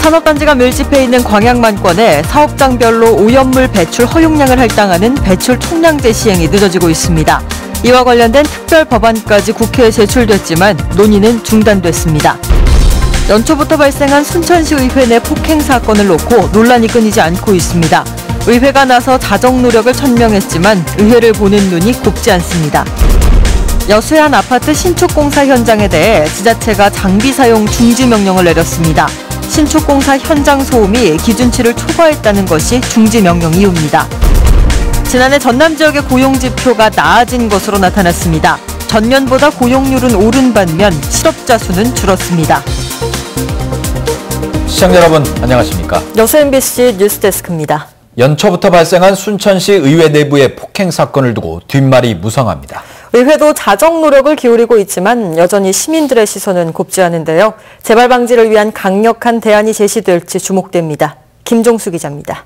산업단지가 밀집해 있는 광양만권에 사업장별로 오염물 배출 허용량을 할당하는 배출 총량제 시행이 늦어지고 있습니다. 이와 관련된 특별 법안까지 국회에 제출됐지만 논의는 중단됐습니다. 연초부터 발생한 순천시 의회 내 폭행 사건을 놓고 논란이 끊이지 않고 있습니다. 의회가 나서 자정 노력을 천명했지만 의회를 보는 눈이 곱지 않습니다. 여수의 한 아파트 신축 공사 현장에 대해 지자체가 장비 사용 중지 명령을 내렸습니다. 신축 공사 현장 소음이 기준치를 초과했다는 것이 중지 명령 이유입니다. 지난해 전남 지역의 고용 지표가 나아진 것으로 나타났습니다. 전년보다 고용률은 오른 반면 실업자 수는 줄었습니다. 시청자 여러분 안녕하십니까? 여수 MBC 뉴스데스크입니다. 연초부터 발생한 순천시 의회 내부의 폭행 사건을 두고 뒷말이 무성합니다. 의회도 자정 노력을 기울이고 있지만 여전히 시민들의 시선은 곱지 않은데요. 재발 방지를 위한 강력한 대안이 제시될지 주목됩니다. 김종수 기자입니다.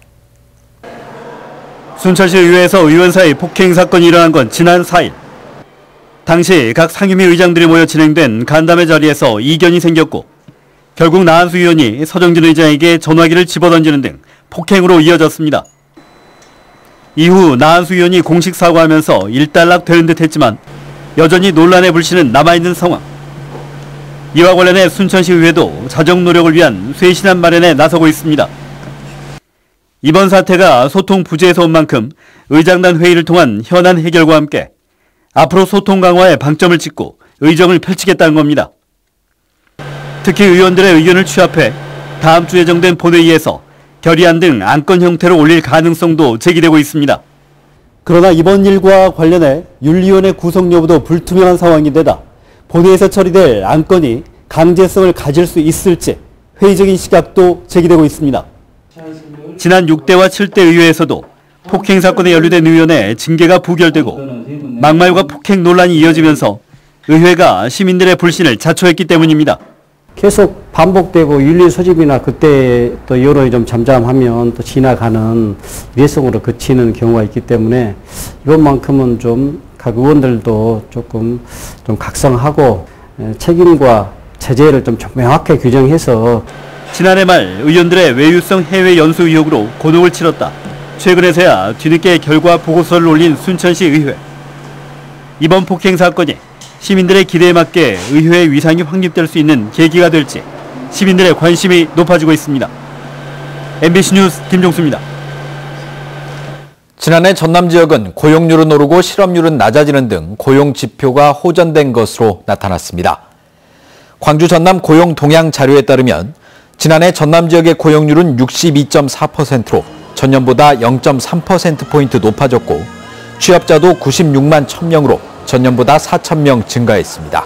순천시 의회에서 의원 사이 폭행 사건이 일어난 건 지난 4일. 당시 각 상임위 의장들이 모여 진행된 간담회 자리에서 이견이 생겼고 결국 나한수 의원이 서정진 의장에게 전화기를 집어던지는 등 폭행으로 이어졌습니다. 이후 나한수 의원이 공식 사과하면서 일단락 되는 듯 했지만 여전히 논란의 불씨는 남아있는 상황. 이와 관련해 순천시 의회도 자정 노력을 위한 쇄신안 마련에 나서고 있습니다. 이번 사태가 소통 부재에서 온 만큼 의장단 회의를 통한 현안 해결과 함께 앞으로 소통 강화에 방점을 찍고 의정을 펼치겠다는 겁니다. 특히 의원들의 의견을 취합해 다음 주 예정된 본회의에서 결의안 등 안건 형태로 올릴 가능성도 제기되고 있습니다. 그러나 이번 일과 관련해 윤리위원회 구성 여부도 불투명한 상황인데다 본회의에서 처리될 안건이 강제성을 가질 수 있을지 회의적인 시각도 제기되고 있습니다. 지난 6대와 7대 의회에서도 폭행 사건에 연루된 의원의 징계가 부결되고 막말과 폭행 논란이 이어지면서 의회가 시민들의 불신을 자초했기 때문입니다. 계속 반복되고 윤리 소집이나 그때 또 여론이 좀 잠잠하면 또 지나가는 일회성으로 그치는 경우가 있기 때문에 이번만큼은 좀 각 의원들도 조금 좀 각성하고 책임과 제재를 좀 명확하게 규정해서 지난해 말 의원들의 외유성 해외 연수 의혹으로 고독을 치렀다. 최근에서야 뒤늦게 결과 보고서를 올린 순천시 의회. 이번 폭행 사건이 시민들의 기대에 맞게 의회의 위상이 확립될 수 있는 계기가 될지 시민들의 관심이 높아지고 있습니다. MBC 뉴스 김종수입니다. 지난해 전남 지역은 고용률은 오르고 실업률은 낮아지는 등 고용 지표가 호전된 것으로 나타났습니다. 광주 전남 고용 동향 자료에 따르면 지난해 전남 지역의 고용률은 62.4%로 전년보다 0.3%포인트 높아졌고 취업자도 96만 1000명으로 전년보다 4000명 증가했습니다.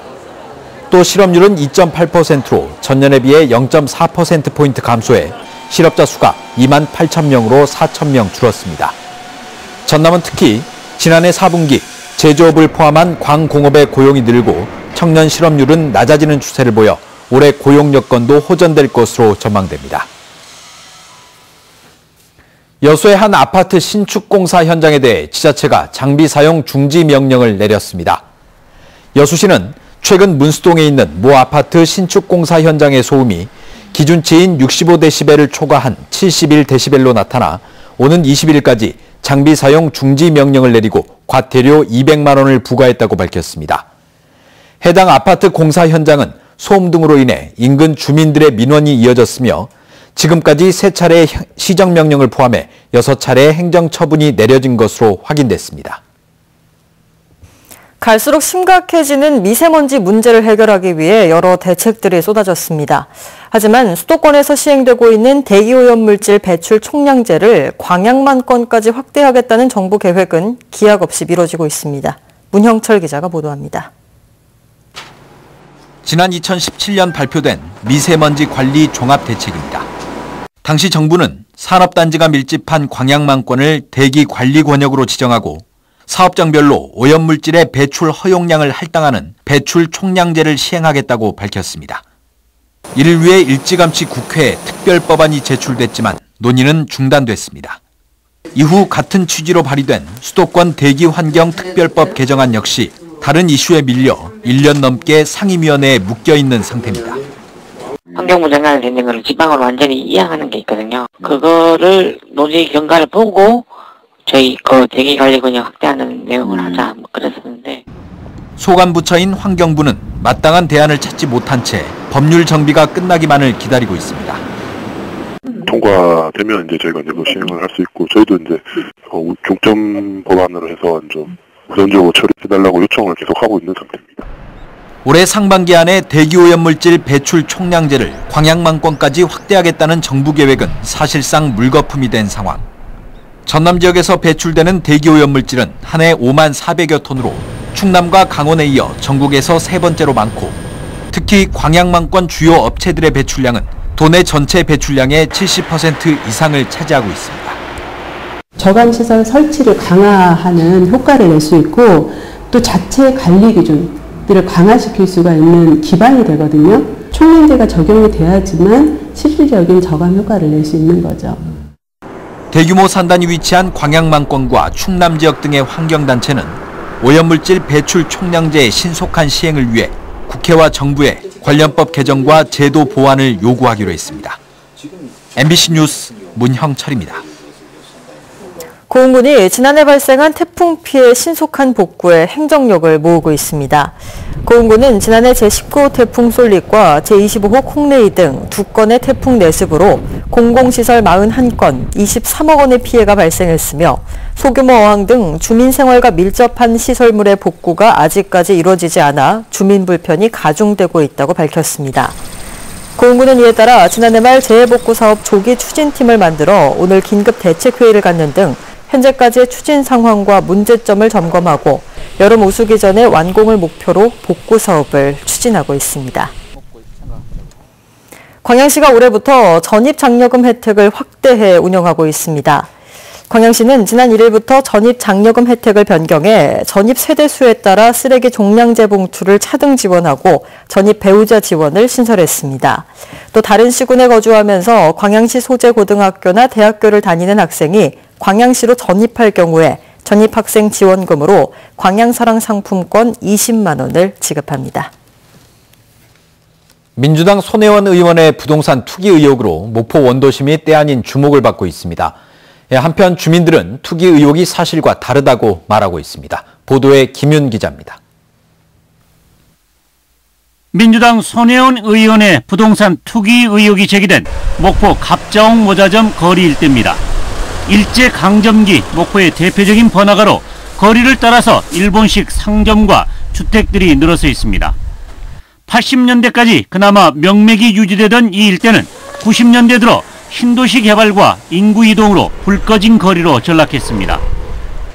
또 실업률은 2.8%로 전년에 비해 0.4%포인트 감소해 실업자 수가 2만 8000명으로 4000명 줄었습니다. 전남은 특히 지난해 4분기 제조업을 포함한 광공업의 고용이 늘고 청년 실업률은 낮아지는 추세를 보여 올해 고용 여건도 호전될 것으로 전망됩니다. 여수의 한 아파트 신축 공사 현장에 대해 지자체가 장비 사용 중지 명령을 내렸습니다. 여수시는 최근 문수동에 있는 모 아파트 신축 공사 현장의 소음이 기준치인 65데시벨을 초과한 71데시벨로 나타나 오는 20일까지 장비 사용 중지 명령을 내리고 과태료 200만 원을 부과했다고 밝혔습니다. 해당 아파트 공사 현장은 소음 등으로 인해 인근 주민들의 민원이 이어졌으며 지금까지 3차례의 시정명령을 포함해 6차례의 행정처분이 내려진 것으로 확인됐습니다. 갈수록 심각해지는 미세먼지 문제를 해결하기 위해 여러 대책들이 쏟아졌습니다. 하지만 수도권에서 시행되고 있는 대기오염물질 배출 총량제를 광양만권까지 확대하겠다는 정부 계획은 기약 없이 미뤄지고 있습니다. 문형철 기자가 보도합니다. 지난 2017년 발표된 미세먼지 관리 종합대책입니다. 당시 정부는 산업단지가 밀집한 광양만권을 대기관리권역으로 지정하고 사업장별로 오염물질의 배출 허용량을 할당하는 배출 총량제를 시행하겠다고 밝혔습니다. 이를 위해 일찌감치 국회에 특별법안이 제출됐지만 논의는 중단됐습니다. 이후 같은 취지로 발의된 수도권 대기환경특별법 개정안 역시 다른 이슈에 밀려 1년 넘게 상임위원회에 묶여 있는 상태입니다. 환경부 장관이 되는 걸 지방으로 완전히 이양하는 게 있거든요. 그거를 논의 경과를 보고 저희 그 대기관리권을 확대하는 내용을 하자 뭐 그랬었는데. 소관부처인 환경부는 마땅한 대안을 찾지 못한 채 법률 정비가 끝나기만을 기다리고 있습니다. 통과되면 이제 저희가 내부 시행을 할 수 있고, 저희도 이제 중점 법안으로 해서 좀 우선적으로 처리해달라고 요청을 계속 하고 있는 상태입니다. 올해 상반기 안에 대기오염물질 배출 총량제를 광양만권까지 확대하겠다는 정부 계획은 사실상 물거품이 된 상황. 전남 지역에서 배출되는 대기오염물질은 한 해 5만 400여 톤으로 충남과 강원에 이어 전국에서 세 번째로 많고, 특히 광양만권 주요 업체들의 배출량은 도내 전체 배출량의 70% 이상을 차지하고 있습니다. 저감시설 설치를 강화하는 효과를 낼 수 있고, 또 자체 관리 기준들을 강화시킬 수가 있는 기반이 되거든요. 총량제가 적용이 돼야지만 실질적인 저감 효과를 낼 수 있는 거죠. 대규모 산단이 위치한 광양만권과 충남 지역 등의 환경단체는 오염물질 배출 총량제의 신속한 시행을 위해 국회와 정부에 관련법 개정과 제도 보완을 요구하기로 했습니다. MBC 뉴스 문형철입니다. 고흥군이 지난해 발생한 태풍 피해 신속한 복구에 행정력을 모으고 있습니다. 고흥군은 지난해 제19호 태풍 솔릭과 제25호 콩레이 등 2건의 태풍 내습으로 공공시설 41건, 23억 원의 피해가 발생했으며 소규모 어항 등 주민생활과 밀접한 시설물의 복구가 아직까지 이루어지지 않아 주민 불편이 가중되고 있다고 밝혔습니다. 고흥군은 이에 따라 지난해 말 재해복구 사업 조기 추진팀을 만들어 오늘 긴급 대책회의를 갖는 등 현재까지의 추진 상황과 문제점을 점검하고 여름 우수기 전에 완공을 목표로 복구 사업을 추진하고 있습니다. 광양시가 올해부터 전입장려금 혜택을 확대해 운영하고 있습니다. 광양시는 지난 1일부터 전입장려금 혜택을 변경해 전입 세대수에 따라 쓰레기 종량제 봉투를 차등 지원하고 전입 배우자 지원을 신설했습니다. 또 다른 시군에 거주하면서 광양시 소재 고등학교나 대학교를 다니는 학생이 광양시로 전입할 경우에 전입학생 지원금으로 광양사랑 상품권 20만 원을 지급합니다. 민주당 손혜원 의원의 부동산 투기 의혹으로 목포 원도심이 때 아닌 주목을 받고 있습니다. 한편 주민들은 투기 의혹이 사실과 다르다고 말하고 있습니다. 보도에 김윤 기자입니다. 민주당 손혜원 의원의 부동산 투기 의혹이 제기된 목포 갑자옥 모자점 거리 일대입니다. 일제강점기 목포의 대표적인 번화가로 거리를 따라서 일본식 상점과 주택들이 늘어서 있습니다. 80년대까지 그나마 명맥이 유지되던 이 일대는 90년대 들어 신도시 개발과 인구 이동으로 불 꺼진 거리로 전락했습니다.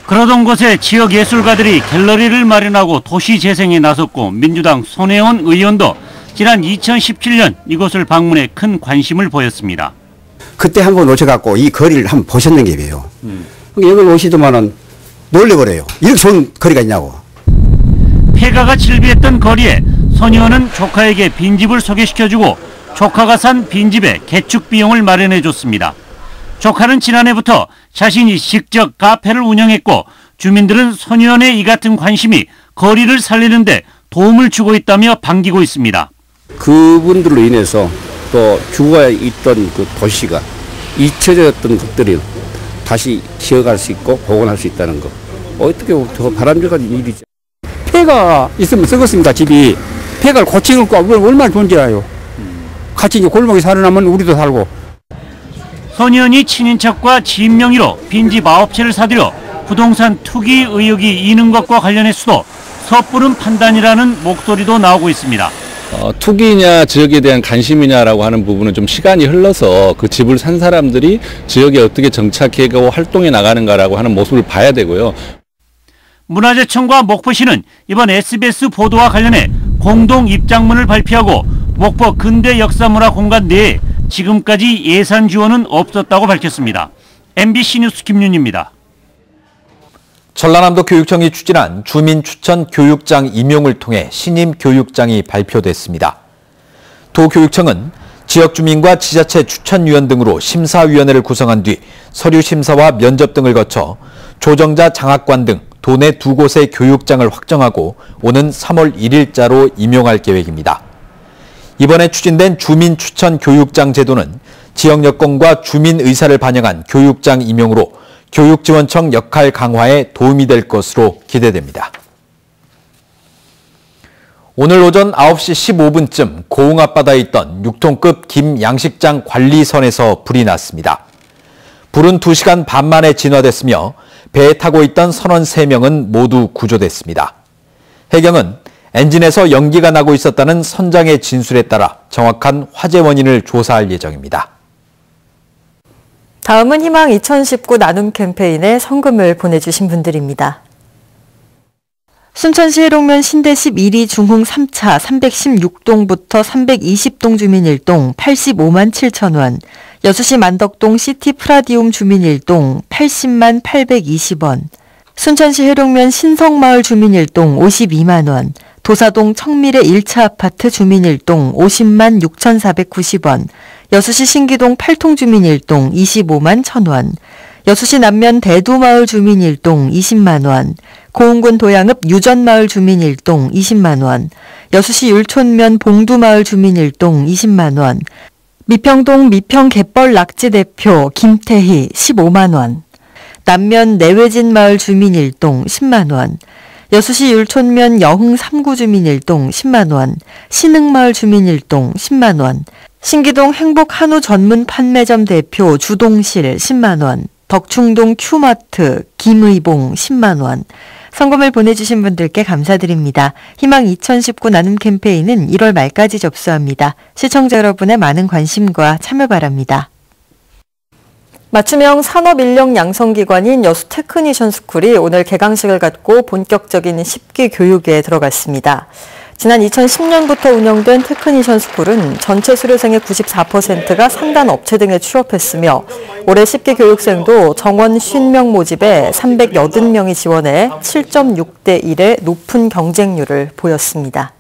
그러던 곳에 지역 예술가들이 갤러리를 마련하고 도시 재생에 나섰고 민주당 손혜원 의원도 지난 2017년 이곳을 방문해 큰 관심을 보였습니다. 그때 한번 오셔갖고 이 거리를 한번 보셨는 게 왜요? 여기 오시더만은 놀래버려요. 이렇게 좋은 거리가 있냐고. 폐가가 질비했던 거리에 손 의원은 조카에게 빈집을 소개시켜주고 조카가 산 빈집에 개축 비용을 마련해줬습니다. 조카는 지난해부터 자신이 직접 카페를 운영했고 주민들은 손 의원의 이 같은 관심이 거리를 살리는 데 도움을 주고 있다며 반기고 있습니다. 그분들로 인해서 또 주거에 있던 그 도시가 잊혀졌던 것들이 다시 기억할 수 있고 복원할 수 있다는 거. 어떻게 더 바람직한 일이죠. 폐가 있으면 썩었습니다. 집이. 폐가를 고치는 거 얼마나 좋은지 알아요. 같이 이제 골목에 살아나면 우리도 살고. 손 의원이 친인척과 지인 명의로 빈집 9채를 사들여 부동산 투기 의혹이 있는 것과 관련해서도 섣부른 판단이라는 목소리도 나오고 있습니다. 투기냐 지역에 대한 관심이냐라고 하는 부분은 좀 시간이 흘러서 그 집을 산 사람들이 지역에 어떻게 정착해가고 활동해 나가는가라고 하는 모습을 봐야 되고요. 문화재청과 목포시는 이번 SBS 보도와 관련해 공동 입장문을 발표하고 목포 근대역사문화공간 내에 지금까지 예산 지원은 없었다고 밝혔습니다. MBC 뉴스 김윤입니다. 전라남도 교육청이 추진한 주민 추천 교육장 임용을 통해 신임 교육장이 발표됐습니다. 도교육청은 지역 주민과 지자체 추천위원 등으로 심사위원회를 구성한 뒤 서류 심사와 면접 등을 거쳐 조정자 장학관 등 도내 2곳의 교육장을 확정하고 오는 3월 1일자로 임용할 계획입니다. 이번에 추진된 주민추천교육장 제도는 지역 여건과 주민 의사를 반영한 교육장 임용으로 교육지원청 역할 강화에 도움이 될 것으로 기대됩니다. 오늘 오전 9시 15분쯤 고흥 앞바다에 있던 6톤급 김 양식장 관리선에서 불이 났습니다. 불은 2시간 반 만에 진화됐으며 배에 타고 있던 선원 3명은 모두 구조됐습니다. 해경은 엔진에서 연기가 나고 있었다는 선장의 진술에 따라 정확한 화재 원인을 조사할 예정입니다. 다음은 희망 2019 나눔 캠페인에 성금을 보내주신 분들입니다. 순천시 해롱면 신대 11위 중흥 3차 316동부터 320동 주민 1동 85만 7천 원, 여수시 만덕동 시티 프라디움 주민 1동 80만 820원, 순천시 해롱면 신성마을 주민 1동 52만 원, 도사동 청미래 1차 아파트 주민 1동 50만 6,490원, 여수시 신기동 8통 주민 1동 25만 1,000원, 여수시 남면 대두마을 주민 1동 20만 원, 고흥군 도양읍 유전마을 주민 1동 20만 원, 여수시 율촌면 봉두마을 주민 1동 20만 원, 미평동 미평갯벌 낙지 대표 김태희 15만 원, 남면 내외진 마을 주민 1동 10만 원, 여수시 율촌면 여흥 3구 주민 1동 10만 원, 신흥마을 주민 1동 10만 원, 신기동 행복 한우 전문 판매점 대표 주동실 10만 원, 덕충동 큐마트 김의봉 10만 원. 성금을 보내주신 분들께 감사드립니다. 희망 2019 나눔 캠페인은 1월 말까지 접수합니다. 시청자 여러분의 많은 관심과 참여 바랍니다. 맞춤형 산업인력 양성기관인 여수 테크니션 스쿨이 오늘 개강식을 갖고 본격적인 10기 교육에 들어갔습니다. 지난 2010년부터 운영된 테크니션 스쿨은 전체 수료생의 94%가 상단 업체 등에 취업했으며 올해 10기 교육생도 정원 50명 모집에 380명이 지원해 7.6대 1의 높은 경쟁률을 보였습니다.